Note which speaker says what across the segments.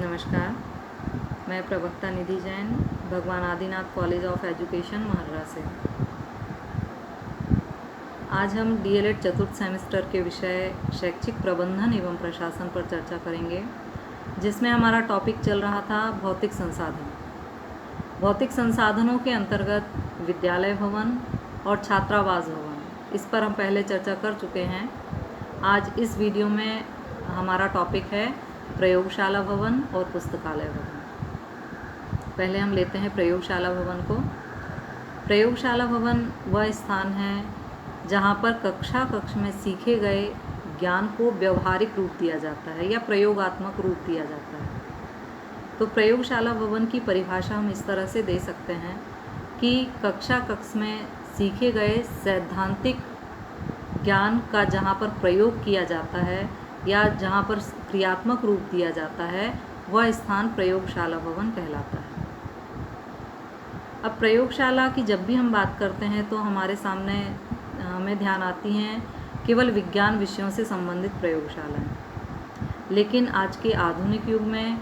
Speaker 1: नमस्कार, मैं प्रवक्ता निधि जैन, भगवान आदिनाथ कॉलेज ऑफ एजुकेशन महर्रा से। आज हम डीएलएड चतुर्थ सेमेस्टर के विषय शैक्षिक प्रबंधन एवं प्रशासन पर चर्चा करेंगे, जिसमें हमारा टॉपिक चल रहा था भौतिक संसाधन। भौतिक संसाधनों के अंतर्गत विद्यालय भवन और छात्रावास भवन, इस पर हम पहले चर्चा कर चुके हैं। आज इस वीडियो में हमारा टॉपिक है प्रयोगशाला भवन और पुस्तकालय भवन। पहले हम लेते हैं प्रयोगशाला भवन को। प्रयोगशाला भवन वह स्थान है जहाँ पर कक्ष में सीखे गए ज्ञान को व्यवहारिक रूप दिया जाता है या प्रयोगात्मक रूप दिया जाता है। तो प्रयोगशाला भवन की परिभाषा हम इस तरह से दे सकते हैं कि कक्ष में सीखे गए सैद्धांतिक ज्ञान का जहाँ पर प्रयोग किया जाता है या जहाँ पर क्रियात्मक रूप दिया जाता है, वह स्थान प्रयोगशाला भवन कहलाता है। अब प्रयोगशाला की जब भी हम बात करते हैं तो हमारे सामने हमें ध्यान आती हैं केवल विज्ञान विषयों से संबंधित प्रयोगशालाएं। लेकिन आज के आधुनिक युग में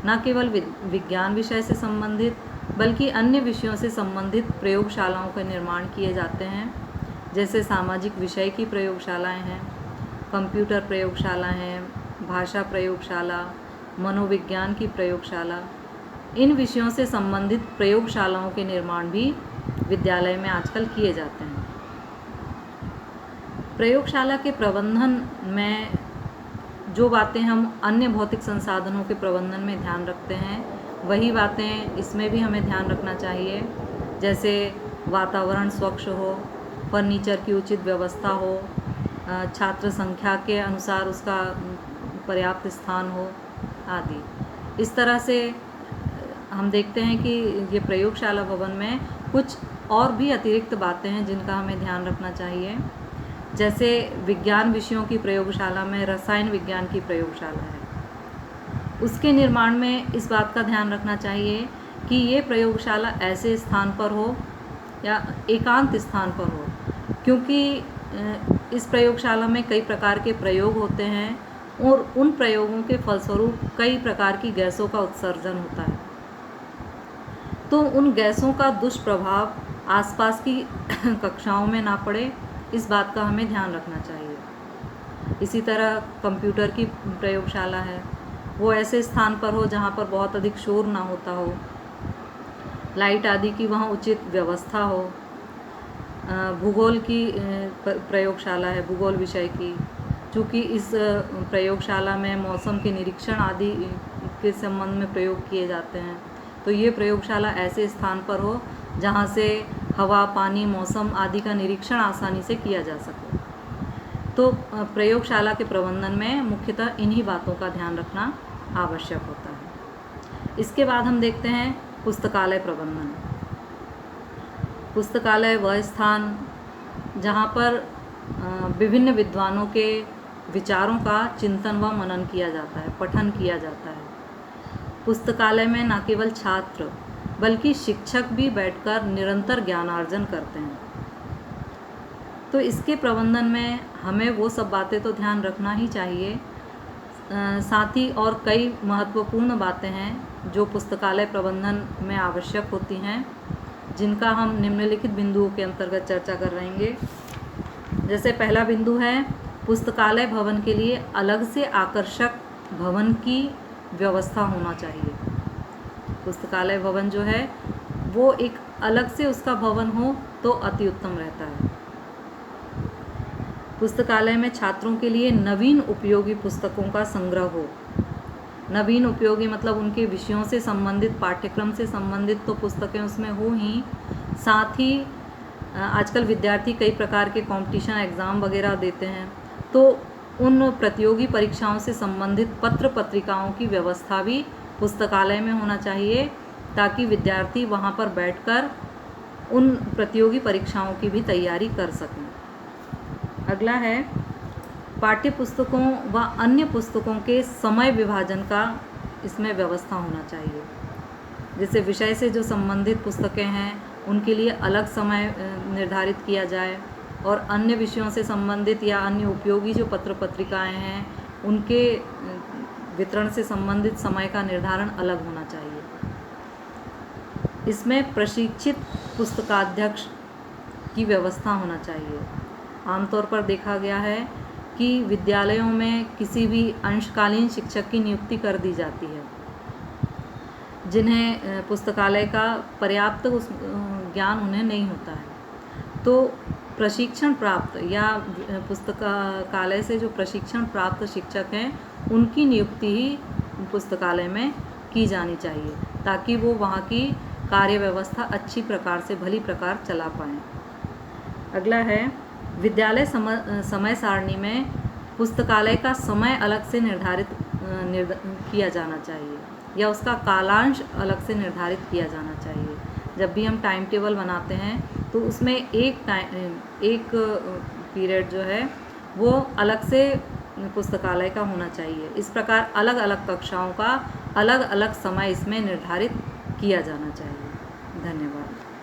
Speaker 1: न केवल विज्ञान विषय से संबंधित बल्कि अन्य विषयों से संबंधित प्रयोगशालाओं का निर्माण किए जाते हैं। जैसे सामाजिक विषय की प्रयोगशालाएं हैं, कंप्यूटर प्रयोगशाला हैं, भाषा प्रयोगशाला, मनोविज्ञान की प्रयोगशाला। इन विषयों से संबंधित प्रयोगशालाओं के निर्माण भी विद्यालय में आजकल किए जाते हैं। प्रयोगशाला के प्रबंधन में जो बातें हम अन्य भौतिक संसाधनों के प्रबंधन में ध्यान रखते हैं, वही बातें इसमें भी हमें ध्यान रखना चाहिए। जैसे वातावरण स्वच्छ हो, फर्नीचर की उचित व्यवस्था हो, छात्र संख्या के अनुसार उसका पर्याप्त स्थान हो आदि। इस तरह से हम देखते हैं कि ये प्रयोगशाला भवन में कुछ और भी अतिरिक्त बातें हैं जिनका हमें ध्यान रखना चाहिए। जैसे विज्ञान विषयों की प्रयोगशाला में रसायन विज्ञान की प्रयोगशाला है, उसके निर्माण में इस बात का ध्यान रखना चाहिए कि ये प्रयोगशाला ऐसे स्थान पर हो या एकांत स्थान पर हो, क्योंकि इस प्रयोगशाला में कई प्रकार के प्रयोग होते हैं और उन प्रयोगों के फलस्वरूप कई प्रकार की गैसों का उत्सर्जन होता है। तो उन गैसों का दुष्प्रभाव आसपास की कक्षाओं में ना पड़े, इस बात का हमें ध्यान रखना चाहिए। इसी तरह कंप्यूटर की प्रयोगशाला है, वो ऐसे स्थान पर हो जहाँ पर बहुत अधिक शोर ना होता हो, लाइट आदि की वहाँ उचित व्यवस्था हो। भूगोल की प्रयोगशाला है, भूगोल विषय की, चूँकि इस प्रयोगशाला में मौसम के निरीक्षण आदि के संबंध में प्रयोग किए जाते हैं, तो ये प्रयोगशाला ऐसे स्थान पर हो जहाँ से हवा, पानी, मौसम आदि का निरीक्षण आसानी से किया जा सके। तो प्रयोगशाला के प्रबंधन में मुख्यतः इन्हीं बातों का ध्यान रखना आवश्यक होता है। इसके बाद हम देखते हैं पुस्तकालय प्रबंधन। पुस्तकालय वह स्थान जहाँ पर विभिन्न विद्वानों के विचारों का चिंतन व मनन किया जाता है, पठन किया जाता है। पुस्तकालय में न केवल छात्र बल्कि शिक्षक भी बैठकर निरंतर ज्ञानार्जन करते हैं। तो इसके प्रबंधन में हमें वो सब बातें तो ध्यान रखना ही चाहिए। साथ ही और कई महत्वपूर्ण बातें हैं जो पुस्तकालय प्रबंधन में आवश्यक होती हैं, जिनका हम निम्नलिखित बिंदुओं के अंतर्गत चर्चा कर रहेंगे। जैसे पहला बिंदु है, पुस्तकालय भवन के लिए अलग से आकर्षक भवन की व्यवस्था होना चाहिए। पुस्तकालय भवन जो है वो एक अलग से उसका भवन हो तो अति उत्तम रहता है। पुस्तकालय में छात्रों के लिए नवीन उपयोगी पुस्तकों का संग्रह हो। नवीन उपयोगी मतलब उनके विषयों से संबंधित, पाठ्यक्रम से संबंधित तो पुस्तकें उसमें हो ही, साथ ही आजकल विद्यार्थी कई प्रकार के कंपटीशन एग्ज़ाम वगैरह देते हैं, तो उन प्रतियोगी परीक्षाओं से संबंधित पत्र पत्रिकाओं की व्यवस्था भी पुस्तकालय में होना चाहिए, ताकि विद्यार्थी वहाँ पर बैठकर उन प्रतियोगी परीक्षाओं की भी तैयारी कर सकें। अगला है, पाठ्य पुस्तकों व अन्य पुस्तकों के समय विभाजन का इसमें व्यवस्था होना चाहिए। जैसे विषय से जो संबंधित पुस्तकें हैं उनके लिए अलग समय निर्धारित किया जाए, और अन्य विषयों से संबंधित या अन्य उपयोगी जो पत्र पत्रिकाएं हैं उनके वितरण से संबंधित समय का निर्धारण अलग होना चाहिए। इसमें प्रशिक्षित पुस्तकाध्यक्ष की व्यवस्था होना चाहिए। आमतौर पर देखा गया है कि विद्यालयों में किसी भी अंशकालीन शिक्षक की नियुक्ति कर दी जाती है, जिन्हें पुस्तकालय का पर्याप्त ज्ञान उन्हें नहीं होता है। तो प्रशिक्षण प्राप्त या पुस्तकालय से जो प्रशिक्षण प्राप्त शिक्षक हैं, उनकी नियुक्ति ही पुस्तकालय में की जानी चाहिए, ताकि वो वहाँ की कार्य व्यवस्था अच्छी प्रकार से भली प्रकार चला पाएँ। अगला है, विद्यालय समय सारणी में पुस्तकालय का समय अलग से निर्धारित किया जाना चाहिए, या उसका कालांश अलग से निर्धारित किया जाना चाहिए। जब भी हम टाइम टेबल बनाते हैं तो उसमें एक पीरियड जो है वो अलग से पुस्तकालय का होना चाहिए। इस प्रकार अलग अलग कक्षाओं का अलग अलग समय इसमें निर्धारित किया जाना चाहिए। धन्यवाद।